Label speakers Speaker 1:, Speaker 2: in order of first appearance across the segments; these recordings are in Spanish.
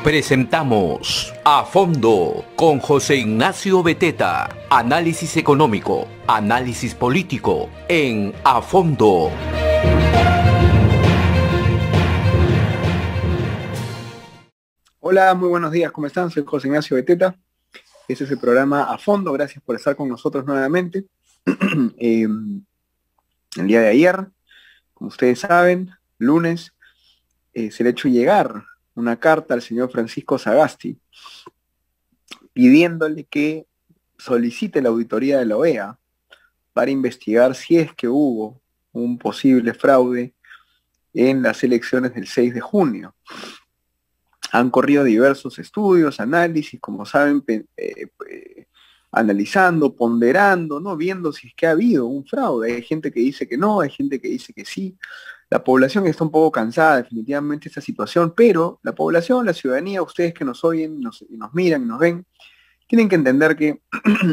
Speaker 1: Presentamos A Fondo con José Ignacio Beteta. Análisis económico, análisis político en A Fondo.
Speaker 2: Hola, muy buenos días, ¿cómo están? Soy José Ignacio Beteta. Este es el programa A Fondo, gracias por estar con nosotros nuevamente. El día de ayer, como ustedes saben, lunes, se le ha hecho llegar una carta al señor Francisco Sagasti pidiéndole que solicite la auditoría de la OEA para investigar si es que hubo un posible fraude en las elecciones del 6 de junio. Han corrido diversos estudios, análisis, como saben, analizando, ponderando, ¿no? Viendo si es que ha habido un fraude. Hay gente que dice que no, hay gente que dice que sí. La población está un poco cansada definitivamente de esta situación, pero la población, la ciudadanía, ustedes que nos oyen, nos miran y nos ven, tienen que entender que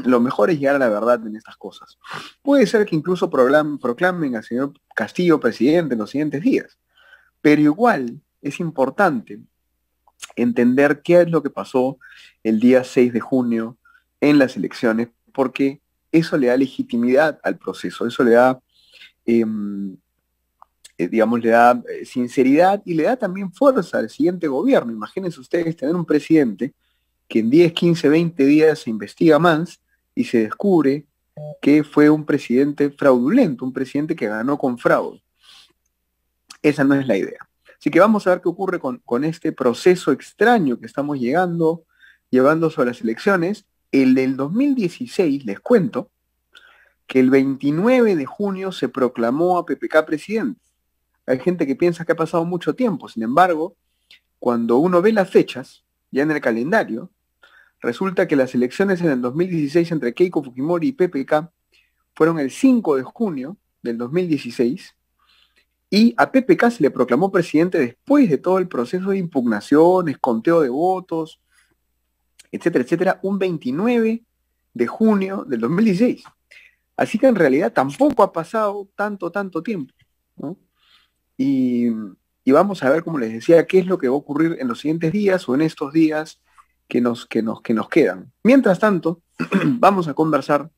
Speaker 2: lo mejor es llegar a la verdad en estas cosas. Puede ser que incluso proclamen al señor Castillo presidente en los siguientes días, pero igual es importante entender qué es lo que pasó el día 6 de junio en las elecciones, porque eso le da legitimidad al proceso, eso le da, digamos, le da sinceridad y le da también fuerza al siguiente gobierno. Imagínense ustedes tener un presidente que en 10, 15, 20 días se investiga más y se descubre que fue un presidente fraudulento, un presidente que ganó con fraude. Esa no es la idea. Así que vamos a ver qué ocurre con este proceso extraño que estamos llevando sobre las elecciones. El del 2016, les cuento, que el 29 de junio se proclamó a PPK presidente. Hay gente que piensa que ha pasado mucho tiempo, sin embargo, cuando uno ve las fechas, ya en el calendario, resulta que las elecciones en el 2016 entre Keiko Fujimori y PPK fueron el 5 de junio del 2016, y a PPK se le proclamó presidente después de todo el proceso de impugnaciones, conteo de votos, etcétera, etcétera, un 29 de junio del 2016. Así que en realidad tampoco ha pasado tanto tiempo, ¿no? Y vamos a ver, como les decía, qué es lo que va a ocurrir en los siguientes días o en estos días que nos quedan. Mientras tanto, vamos a conversar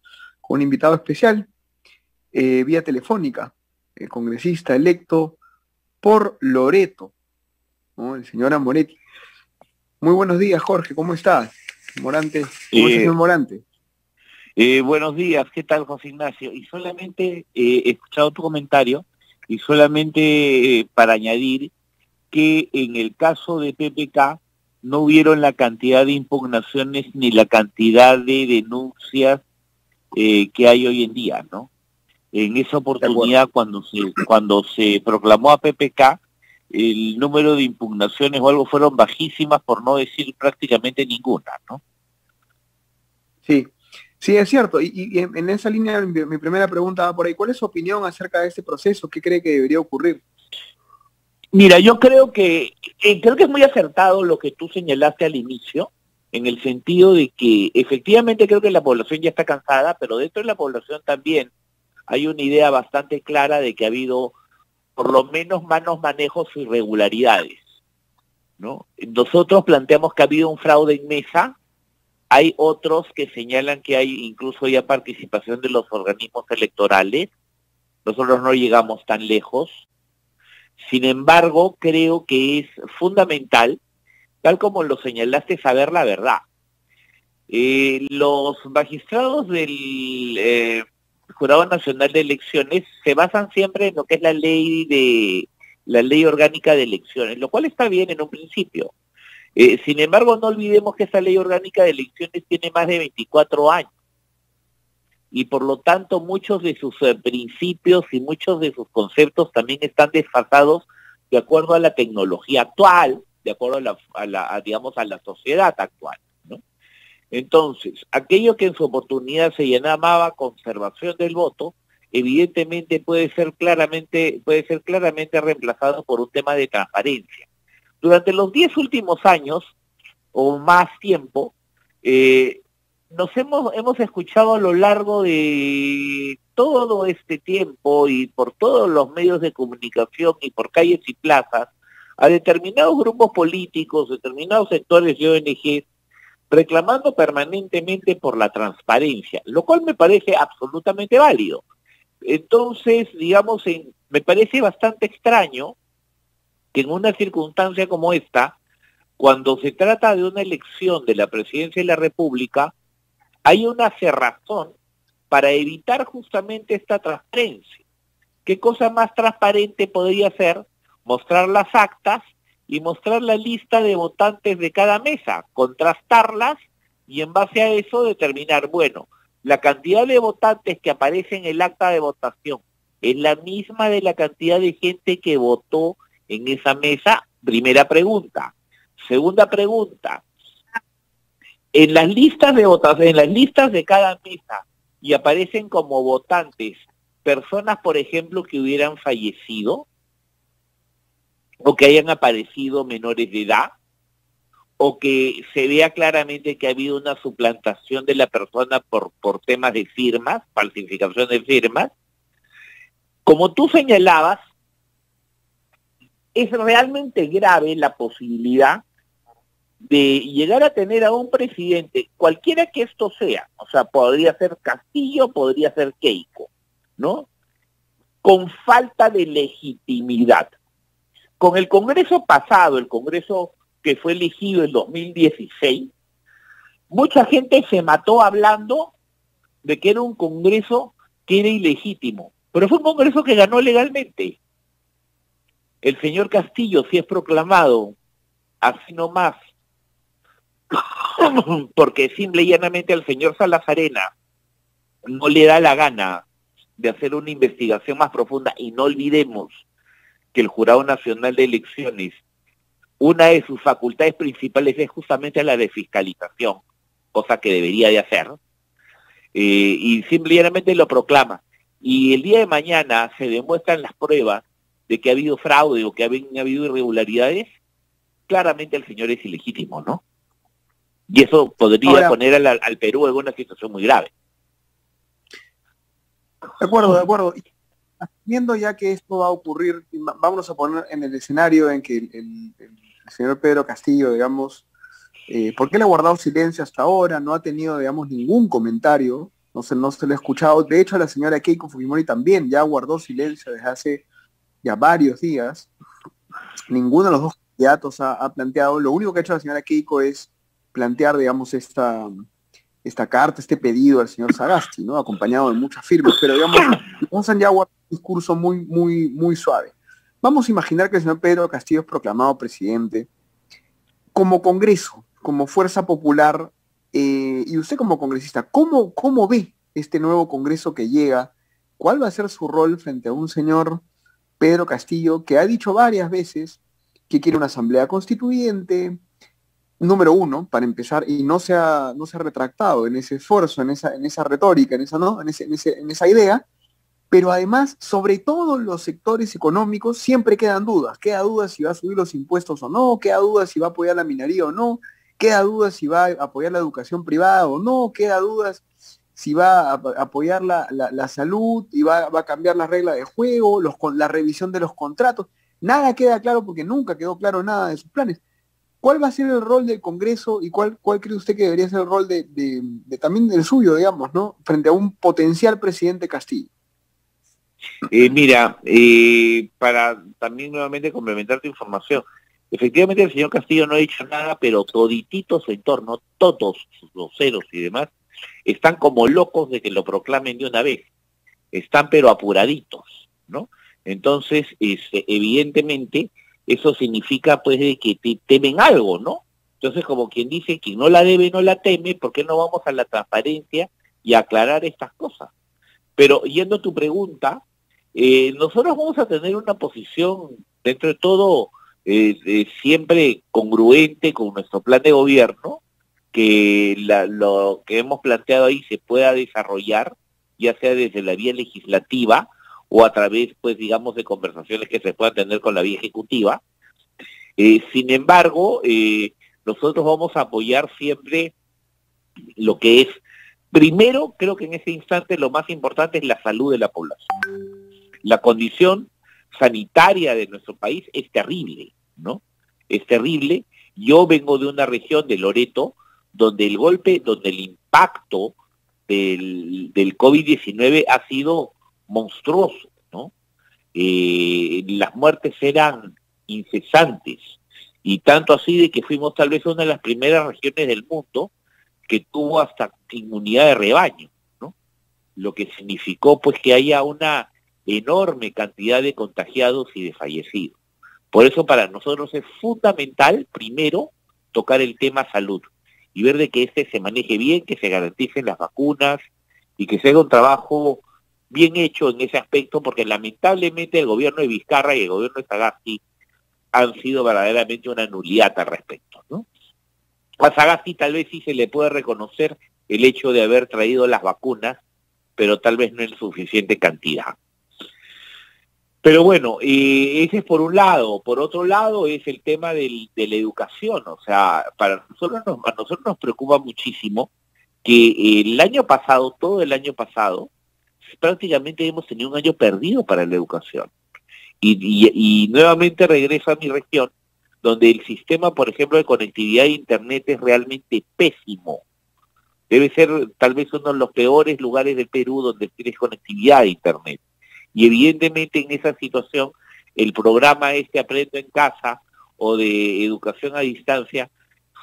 Speaker 2: con un invitado especial, vía telefónica, el congresista electo por Loreto, ¿no? El señor Amoretti. Muy buenos días, Jorge, ¿cómo estás? Morante, ¿cómo está, señor Morante?
Speaker 3: Buenos días, ¿qué tal, José Ignacio? Y solamente he escuchado tu comentario, y solamente para añadir que en el caso de PPK no hubieron la cantidad de impugnaciones ni la cantidad de denuncias que hay hoy en día, ¿no? En esa oportunidad, cuando se proclamó a PPK, el número de impugnaciones o algo fueron bajísimas, por no decir prácticamente ninguna, ¿no?
Speaker 2: Sí, es cierto. Y en esa línea, mi primera pregunta va por ahí. ¿Cuál es su opinión acerca de este proceso? ¿Qué cree que debería ocurrir?
Speaker 3: Mira, yo creo que es muy acertado lo que tú señalaste al inicio, en el sentido de que efectivamente creo que la población ya está cansada, pero dentro de la población también hay una idea bastante clara de que ha habido por lo menos malos manejos o irregularidades, ¿no? Nosotros planteamos que ha habido un fraude en mesa. Hay otros que señalan que hay incluso ya participación de los organismos electorales. Nosotros no llegamos tan lejos. Sin embargo, creo que es fundamental, tal como lo señalaste, saber la verdad. Los magistrados del Jurado Nacional de Elecciones se basan siempre en lo que es la ley orgánica de elecciones, lo cual está bien en un principio. Sin embargo, no olvidemos que esa ley orgánica de elecciones tiene más de 24 años y por lo tanto muchos de sus principios y muchos de sus conceptos también están desfasados de acuerdo a la tecnología actual, de acuerdo a la sociedad actual, ¿no? Entonces, aquello que en su oportunidad se llamaba conservación del voto, evidentemente puede ser claramente reemplazado por un tema de transparencia. Durante los 10 últimos años, o más tiempo, hemos escuchado a lo largo de todo este tiempo y por todos los medios de comunicación y por calles y plazas a determinados grupos políticos, determinados sectores de ONG, reclamando permanentemente por la transparencia, lo cual me parece absolutamente válido. Entonces, digamos, me parece bastante extraño que en una circunstancia como esta, cuando se trata de una elección de la presidencia de la República, hay una cerrazón para evitar justamente esta transparencia. ¿Qué cosa más transparente podría ser? Mostrar las actas y mostrar la lista de votantes de cada mesa, contrastarlas y en base a eso determinar, bueno, la cantidad de votantes que aparece en el acta de votación es la misma de la cantidad de gente que votó en esa mesa. Primera pregunta. Segunda pregunta, en las listas de votación, en las listas de cada mesa, y aparecen como votantes personas, por ejemplo, que hubieran fallecido, o que hayan aparecido menores de edad, o que se vea claramente que ha habido una suplantación de la persona por temas de firmas, falsificación de firmas. Como tú señalabas, es realmente grave la posibilidad de llegar a tener a un presidente, cualquiera que esto sea, o sea, podría ser Castillo, podría ser Keiko, ¿no? Con falta de legitimidad. Con el Congreso pasado, el Congreso que fue elegido en 2016, mucha gente se mató hablando de que era un Congreso que era ilegítimo, pero fue un Congreso que ganó legalmente. El señor Castillo, si es proclamado así nomás, porque simple y llanamente al señor Salazarena no le da la gana de hacer una investigación más profunda, y no olvidemos que el Jurado Nacional de Elecciones, una de sus facultades principales es justamente la de fiscalización, cosa que debería de hacer, y simplemente lo proclama. Y el día de mañana se demuestran las pruebas de que ha habido fraude o que ha habido irregularidades, claramente el señor es ilegítimo, ¿no? Y eso podría poner al Perú en una situación muy grave.
Speaker 2: De acuerdo. Viendo ya que esto va a ocurrir, vámonos a poner en el escenario en que el señor Pedro Castillo, digamos, ¿por qué le ha guardado silencio hasta ahora? No ha tenido, digamos, ningún comentario, no se le ha escuchado. De hecho, la señora Keiko Fujimori también ya guardó silencio desde hace ya varios días. Ninguno de los dos candidatos ha planteado. Lo único que ha hecho la señora Keiko es plantear, digamos, esta carta, este pedido al señor Sagasti, ¿no? Acompañado de muchas firmas, pero digamos, han ya guardado un discurso muy suave. Vamos a imaginar que el señor Pedro Castillo es proclamado presidente. Como Congreso, como fuerza popular, y usted como congresista, ¿cómo ve este nuevo Congreso que llega? ¿Cuál va a ser su rol frente a un señor Pedro Castillo que ha dicho varias veces que quiere una asamblea constituyente? Número uno, para empezar, y no se ha retractado en ese esfuerzo, en esa retórica, en esa idea, pero además, sobre todo los sectores económicos, siempre quedan dudas. Queda dudas si va a subir los impuestos o no, queda dudas si va a apoyar la minería o no, queda dudas si va a apoyar la educación privada o no, queda dudas si va a apoyar la salud y va a cambiar las reglas de juego, la revisión de los contratos. Nada queda claro porque nunca quedó claro nada de sus planes. ¿Cuál va a ser el rol del Congreso y cuál cree usted que debería ser el rol de también del suyo, digamos, ¿no? Frente a un potencial presidente Castillo.
Speaker 3: Mira, para también nuevamente complementar tu información, efectivamente el señor Castillo no ha dicho nada, pero toditito su entorno, todos sus voceros y demás, están como locos de que lo proclamen de una vez. Están pero apuraditos, ¿no? Entonces, evidentemente, eso significa pues de que te temen algo, ¿no? Entonces, como quien dice, quien no la debe no la teme, ¿por qué no vamos a la transparencia y a aclarar estas cosas? Pero yendo a tu pregunta, nosotros vamos a tener una posición, dentro de todo, siempre congruente con nuestro plan de gobierno, que lo que hemos planteado ahí se pueda desarrollar, ya sea desde la vía legislativa o a través, pues, digamos, de conversaciones que se puedan tener con la vía ejecutiva. Sin embargo, nosotros vamos a apoyar siempre lo que es, primero, creo que en este instante lo más importante es la salud de la población. La condición sanitaria de nuestro país es terrible, ¿no? Es terrible. Yo vengo de una región de Loreto, donde el golpe, donde el impacto del COVID-19 ha sido monstruoso, ¿no? Las muertes eran incesantes, y tanto así de que fuimos tal vez una de las primeras regiones del mundo que tuvo hasta inmunidad de rebaño, ¿no? Lo que significó pues que haya una enorme cantidad de contagiados y de fallecidos. Por eso para nosotros es fundamental, primero, tocar el tema salud y ver de que este se maneje bien, que se garanticen las vacunas y que se haga un trabajo bien hecho en ese aspecto, porque lamentablemente el gobierno de Vizcarra y el gobierno de Sagasti han sido verdaderamente una nulidad al respecto, ¿no? A Sagasti tal vez sí se le puede reconocer el hecho de haber traído las vacunas, pero tal vez no en suficiente cantidad. Pero bueno, ese es por un lado. Por otro lado es el tema de la educación. O sea, a nosotros nos preocupa muchísimo que el año pasado, todo el año pasado, prácticamente hemos tenido un año perdido para la educación. Y nuevamente regreso a mi región, donde el sistema, por ejemplo, de conectividad de Internet es realmente pésimo. Debe ser tal vez uno de los peores lugares del Perú donde tienes conectividad de Internet. Y evidentemente en esa situación, el programa Aprendo en Casa o de educación a distancia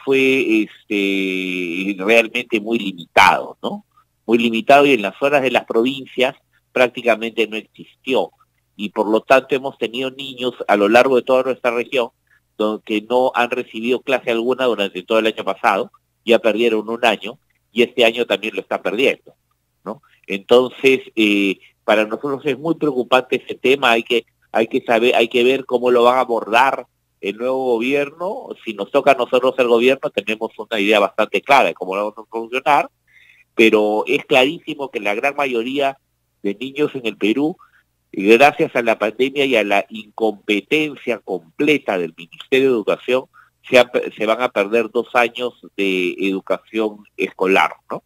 Speaker 3: fue realmente muy limitado, ¿no? Muy limitado, y en las zonas de las provincias prácticamente no existió. Y por lo tanto hemos tenido niños a lo largo de toda nuestra región que no han recibido clase alguna durante todo el año pasado, ya perdieron un año, y este año también lo están perdiendo, ¿no? Entonces, para nosotros es muy preocupante ese tema. Hay que saber, hay que ver cómo lo van a abordar el nuevo gobierno. Si nos toca a nosotros el gobierno, tenemos una idea bastante clara de cómo lo vamos a solucionar, pero es clarísimo que la gran mayoría de niños en el Perú, gracias a la pandemia y a la incompetencia completa del Ministerio de Educación, se van a perder 2 años de educación escolar, ¿no?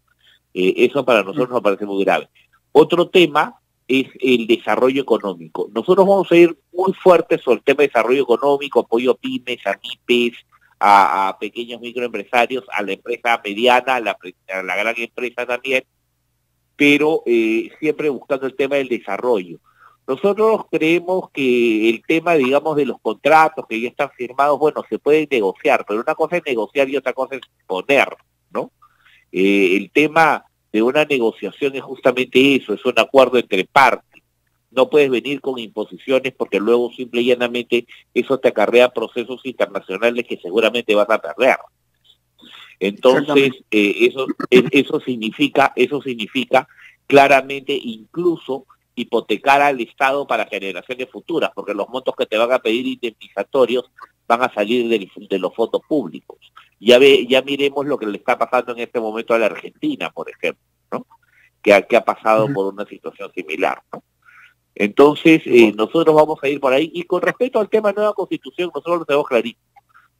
Speaker 3: Eso para nosotros nos parece muy grave. Otro tema es el desarrollo económico. Nosotros vamos a ir muy fuertes sobre el tema de desarrollo económico, apoyo a pymes, a MIPES, a pequeños microempresarios, a la empresa mediana, a la gran empresa también, pero siempre buscando el tema del desarrollo. Nosotros creemos que el tema, digamos, de los contratos que ya están firmados, bueno, se pueden negociar, pero una cosa es negociar y otra cosa es poner, ¿no? El tema de una negociación es justamente eso, es un acuerdo entre partes. No puedes venir con imposiciones porque luego simple y llanamente eso te acarrea procesos internacionales que seguramente vas a perder. Entonces, eso significa claramente incluso hipotecar al Estado para generaciones futuras, porque los montos que te van a pedir indemnizatorios van a salir de los fondos públicos. Ya miremos lo que le está pasando en este momento a la Argentina, por ejemplo, ¿no? Que ha pasado por una situación similar, ¿no? Entonces, nosotros vamos a ir por ahí. Y con respecto al tema de nueva Constitución, nosotros lo tenemos clarísimo.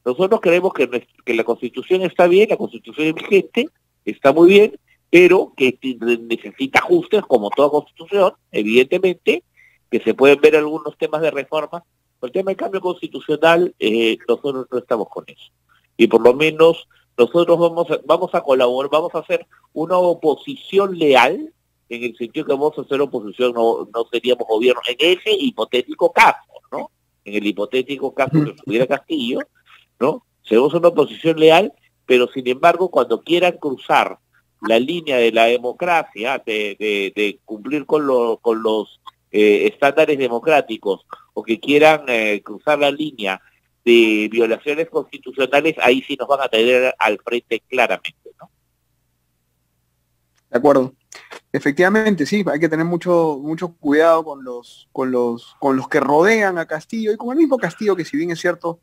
Speaker 3: Nosotros creemos que la Constitución está bien, la Constitución es vigente, está muy bien, pero que necesita ajustes, como toda Constitución, evidentemente, que se pueden ver algunos temas de reforma. El tema del cambio constitucional, nosotros no estamos con eso. Y por lo menos nosotros vamos a colaborar, vamos a hacer una oposición leal, en el sentido que vamos a hacer oposición, no seríamos gobierno, en ese hipotético caso, ¿no? En el hipotético caso que estuviera Castillo, ¿no? Seremos una oposición leal, pero sin embargo, cuando quieran cruzar la línea de la democracia, de cumplir con los estándares democráticos, o que quieran cruzar la línea de violaciones constitucionales, ahí sí nos van a tener al frente claramente, ¿no?
Speaker 2: De acuerdo. Efectivamente, sí, hay que tener mucho cuidado con los que rodean a Castillo, y con el mismo Castillo, que si bien es cierto,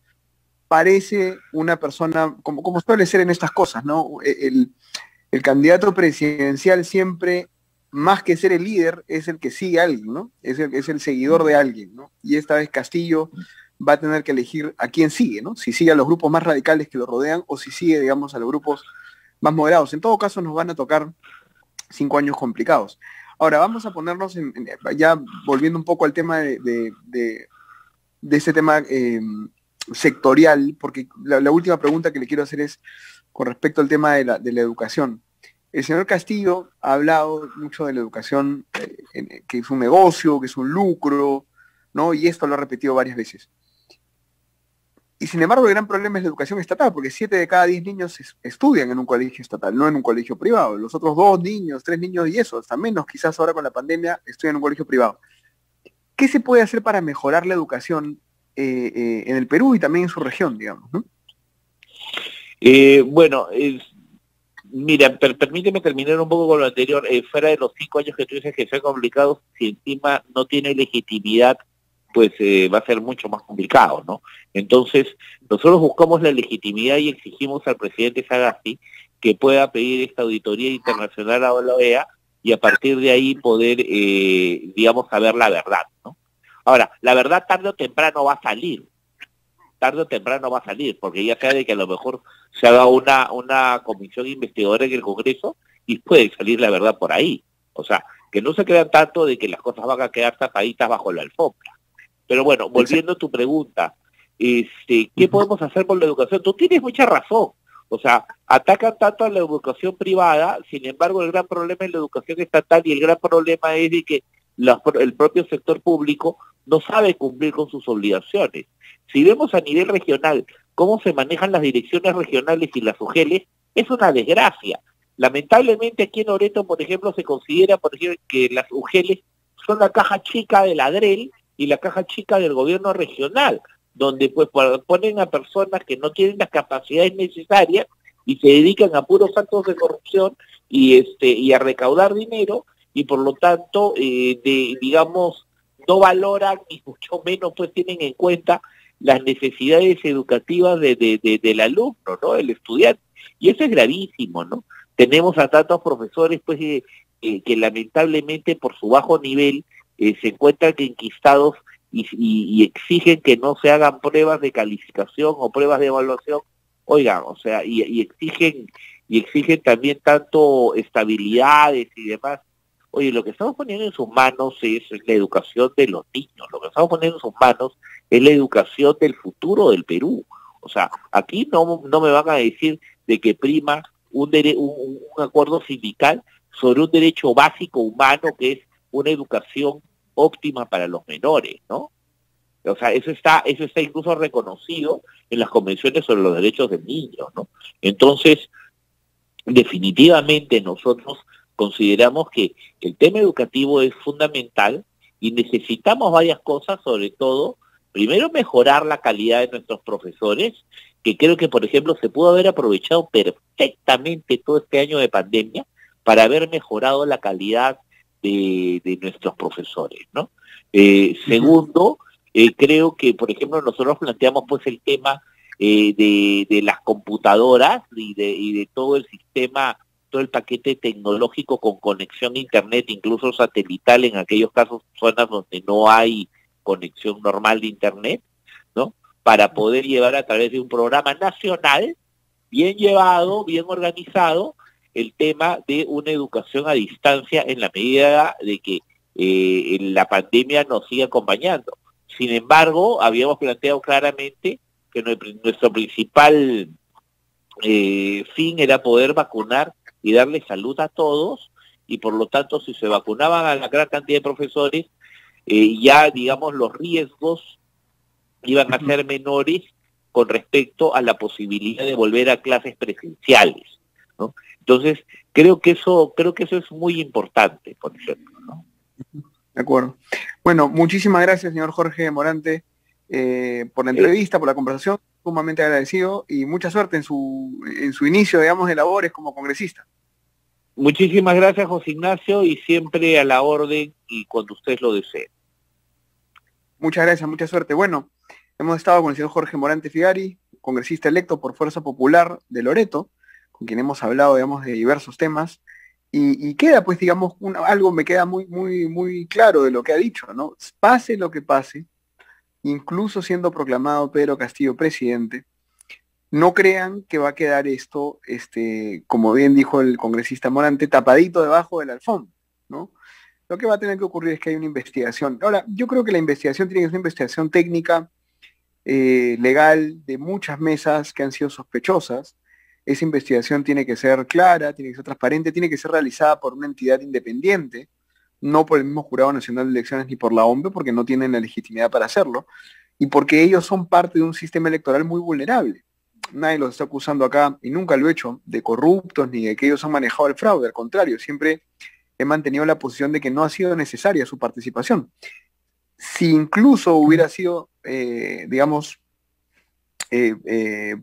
Speaker 2: parece una persona, como suele ser en estas cosas, ¿no? El candidato presidencial siempre, más que ser el líder, es el que sigue a alguien, ¿no? Es el seguidor de alguien, ¿no? Y esta vez Castillo va a tener que elegir a quién sigue, ¿no? Si sigue a los grupos más radicales que lo rodean, o si sigue, digamos, a los grupos más moderados. En todo caso, nos van a tocar 5 años complicados. Ahora, vamos a ponernos ya volviendo un poco al tema de ese tema sectorial, porque la última pregunta que le quiero hacer es con respecto al tema de la educación. El señor Castillo ha hablado mucho de la educación, que es un negocio, que es un lucro, ¿no? Y esto lo ha repetido varias veces. Y sin embargo, el gran problema es la educación estatal, porque 7 de cada 10 niños estudian en un colegio estatal, no en un colegio privado. Los otros 2 niños, 3 niños y eso, hasta menos quizás ahora con la pandemia, estudian en un colegio privado. ¿Qué se puede hacer para mejorar la educación en el Perú y también en su región, digamos, ¿no?
Speaker 3: Bueno, mira, permíteme terminar un poco con lo anterior. Fuera de los 5 años que tú dices que sean complicados, si encima no tiene legitimidad, pues va a ser mucho más complicado, ¿no? Entonces, nosotros buscamos la legitimidad y exigimos al presidente Sagasti que pueda pedir esta auditoría internacional a la OEA y a partir de ahí poder, digamos, saber la verdad, ¿no? Ahora, la verdad tarde o temprano va a salir, porque ya sea de que a lo mejor se haga una comisión investigadora en el Congreso y puede salir la verdad por ahí. O sea, que no se crean tanto de que las cosas van a quedar tapaditas bajo la alfombra. Pero bueno, volviendo a tu pregunta, ¿qué podemos hacer por la educación? Tú tienes mucha razón. O sea, atacan tanto a la educación privada, sin embargo el gran problema es la educación estatal y el gran problema es de que el propio sector público no sabe cumplir con sus obligaciones. Si vemos a nivel regional cómo se manejan las direcciones regionales y las UGELes, es una desgracia. Lamentablemente aquí en Loreto, por ejemplo, se considera, por ejemplo, que las UGELes son la caja chica del ADREL y la caja chica del gobierno regional, donde pues ponen a personas que no tienen las capacidades necesarias y se dedican a puros actos de corrupción y a recaudar dinero y por lo tanto, digamos, no valoran ni mucho menos pues tienen en cuenta las necesidades educativas del alumno, ¿no? El estudiante. Y eso es gravísimo, ¿no? Tenemos a tantos profesores pues que lamentablemente por su bajo nivel se encuentran enquistados y exigen que no se hagan pruebas de calificación o pruebas de evaluación, oigan, o sea, y exigen también tanto estabilidades y demás. Oye, lo que estamos poniendo en sus manos es la educación de los niños, lo que estamos poniendo en sus manos es la educación del futuro del Perú. O sea, aquí no me van a decir de que prima un acuerdo sindical sobre un derecho básico humano que es una educación óptima para los menores, ¿no? O sea, eso está incluso reconocido en las convenciones sobre los derechos del niño, ¿no? Entonces, definitivamente nosotros consideramos que el tema educativo es fundamental y necesitamos varias cosas, sobre todo, primero mejorar la calidad de nuestros profesores, que creo que, por ejemplo, se pudo haber aprovechado perfectamente todo este año de pandemia para haber mejorado la calidad de nuestros profesores, ¿no? Segundo, creo que, por ejemplo, nosotros planteamos pues el tema de las computadoras y de todo el sistema, todo el paquete tecnológico con conexión a internet, incluso satelital en aquellos casos, zonas donde no hay conexión normal de internet, ¿no? Para poder llevar a través de un programa nacional, bien llevado, bien organizado, el tema de una educación a distancia en la medida de que la pandemia nos siga acompañando. Sin embargo, habíamos planteado claramente que nuestro principal fin era poder vacunar y darle salud a todos, y por lo tanto, si se vacunaban a la gran cantidad de profesores, ya, digamos, los riesgos iban a ser menores con respecto a la posibilidad de volver a clases presenciales, ¿no? Entonces, creo que eso es muy importante, por ejemplo, ¿no?
Speaker 2: De acuerdo. Bueno, muchísimas gracias, señor Jorge Morante, por la entrevista, por la conversación, sumamente agradecido y mucha suerte en su inicio, digamos, de labores como congresista.
Speaker 3: Muchísimas gracias, José Ignacio, y siempre a la orden y cuando ustedes lo deseen.
Speaker 2: Muchas gracias, mucha suerte. Bueno, hemos estado con el señor Jorge Morante Figari, congresista electo por Fuerza Popular de Loreto, con quien hemos hablado, digamos, de diversos temas. Y queda, pues, digamos, algo me queda muy, muy, muy claro de lo que ha dicho, ¿no? Pase lo que pase, incluso siendo proclamado Pedro Castillo presidente, no crean que va a quedar esto, como bien dijo el congresista Morante, tapadito debajo de la alfombra, ¿no? Lo que va a tener que ocurrir es que hay una investigación. Ahora, yo creo que la investigación tiene que ser una investigación técnica legal de muchas mesas que han sido sospechosas. Esa investigación tiene que ser clara, tiene que ser transparente, tiene que ser realizada por una entidad independiente, no por el mismo Jurado Nacional de Elecciones ni por la OMPE, porque no tienen la legitimidad para hacerlo, y porque ellos son parte de un sistema electoral muy vulnerable. Nadie los está acusando acá, y nunca lo he hecho, de corruptos ni de que ellos han manejado el fraude. Al contrario, siempre he mantenido la posición de que no ha sido necesaria su participación. Si incluso hubiera sido,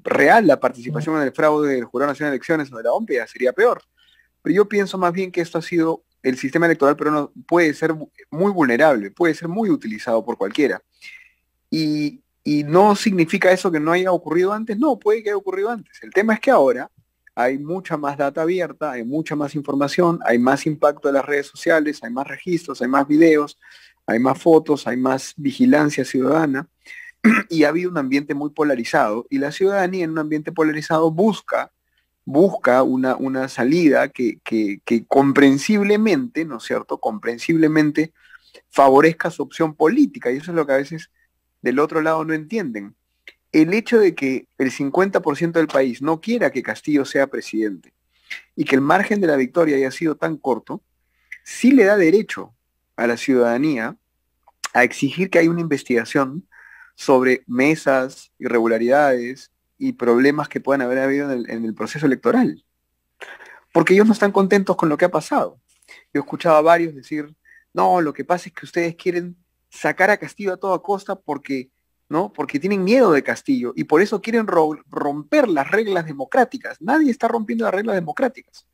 Speaker 2: real la participación en el fraude del Jurado Nacional de Elecciones o de la OMPE, sería peor. Pero yo pienso más bien que esto ha sido, el sistema electoral peruano puede ser muy vulnerable, puede ser muy utilizado por cualquiera. Y no significa eso que no haya ocurrido antes, no, puede que haya ocurrido antes. El tema es que ahora hay mucha más data abierta, hay mucha más información, hay más impacto de las redes sociales, hay más registros, hay más videos, hay más fotos, hay más vigilancia ciudadana, y ha habido un ambiente muy polarizado, y la ciudadanía en un ambiente polarizado busca una salida que comprensiblemente, ¿no es cierto?, comprensiblemente favorezca su opción política, y eso es lo que a veces del otro lado no entienden. El hecho de que el 50% del país no quiera que Castillo sea presidente y que el margen de la victoria haya sido tan corto, sí le da derecho a la ciudadanía a exigir que haya una investigación sobre mesas, irregularidades y problemas que puedan haber habido en el proceso electoral. Porque ellos no están contentos con lo que ha pasado. Yo he escuchado a varios decir, no, lo que pasa es que ustedes quieren sacar a Castillo a toda costa porque tienen miedo de Castillo y por eso quieren romper las reglas democráticas. Nadie está rompiendo las reglas democráticas.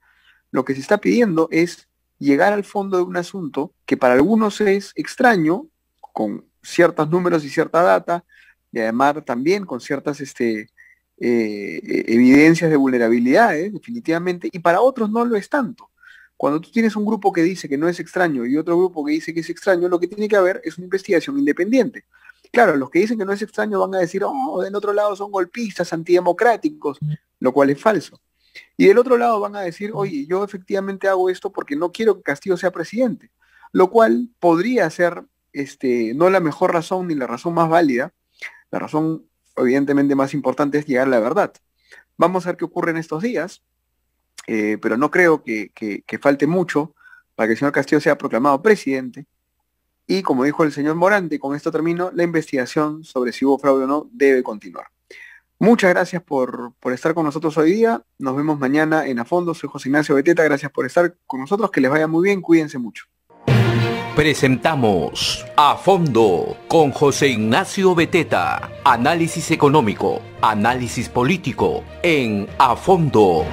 Speaker 2: Lo que se está pidiendo es llegar al fondo de un asunto que para algunos es extraño, con ciertos números y cierta data, y además también con ciertas evidencias de vulnerabilidades, definitivamente, y para otros no lo es tanto. Cuando tú tienes un grupo que dice que no es extraño y otro grupo que dice que es extraño, lo que tiene que haber es una investigación independiente. Claro, los que dicen que no es extraño van a decir, oh, del otro lado son golpistas, antidemocráticos, lo cual es falso. Y del otro lado van a decir, oye, yo efectivamente hago esto porque no quiero que Castillo sea presidente, lo cual podría ser no la mejor razón ni la razón más válida. La razón evidentemente más importante es llegar a la verdad. Vamos a ver qué ocurre en estos días, pero no creo que falte mucho para que el señor Castillo sea proclamado presidente. Y como dijo el señor Morante, con esto termino, la investigación sobre si hubo fraude o no debe continuar. Muchas gracias por estar con nosotros hoy día. Nos vemos mañana en A Fondo. Soy José Ignacio Beteta. Gracias por estar con nosotros. Que les vaya muy bien. Cuídense mucho.
Speaker 1: Presentamos A Fondo con José Ignacio Beteta. Análisis económico, análisis político en A Fondo.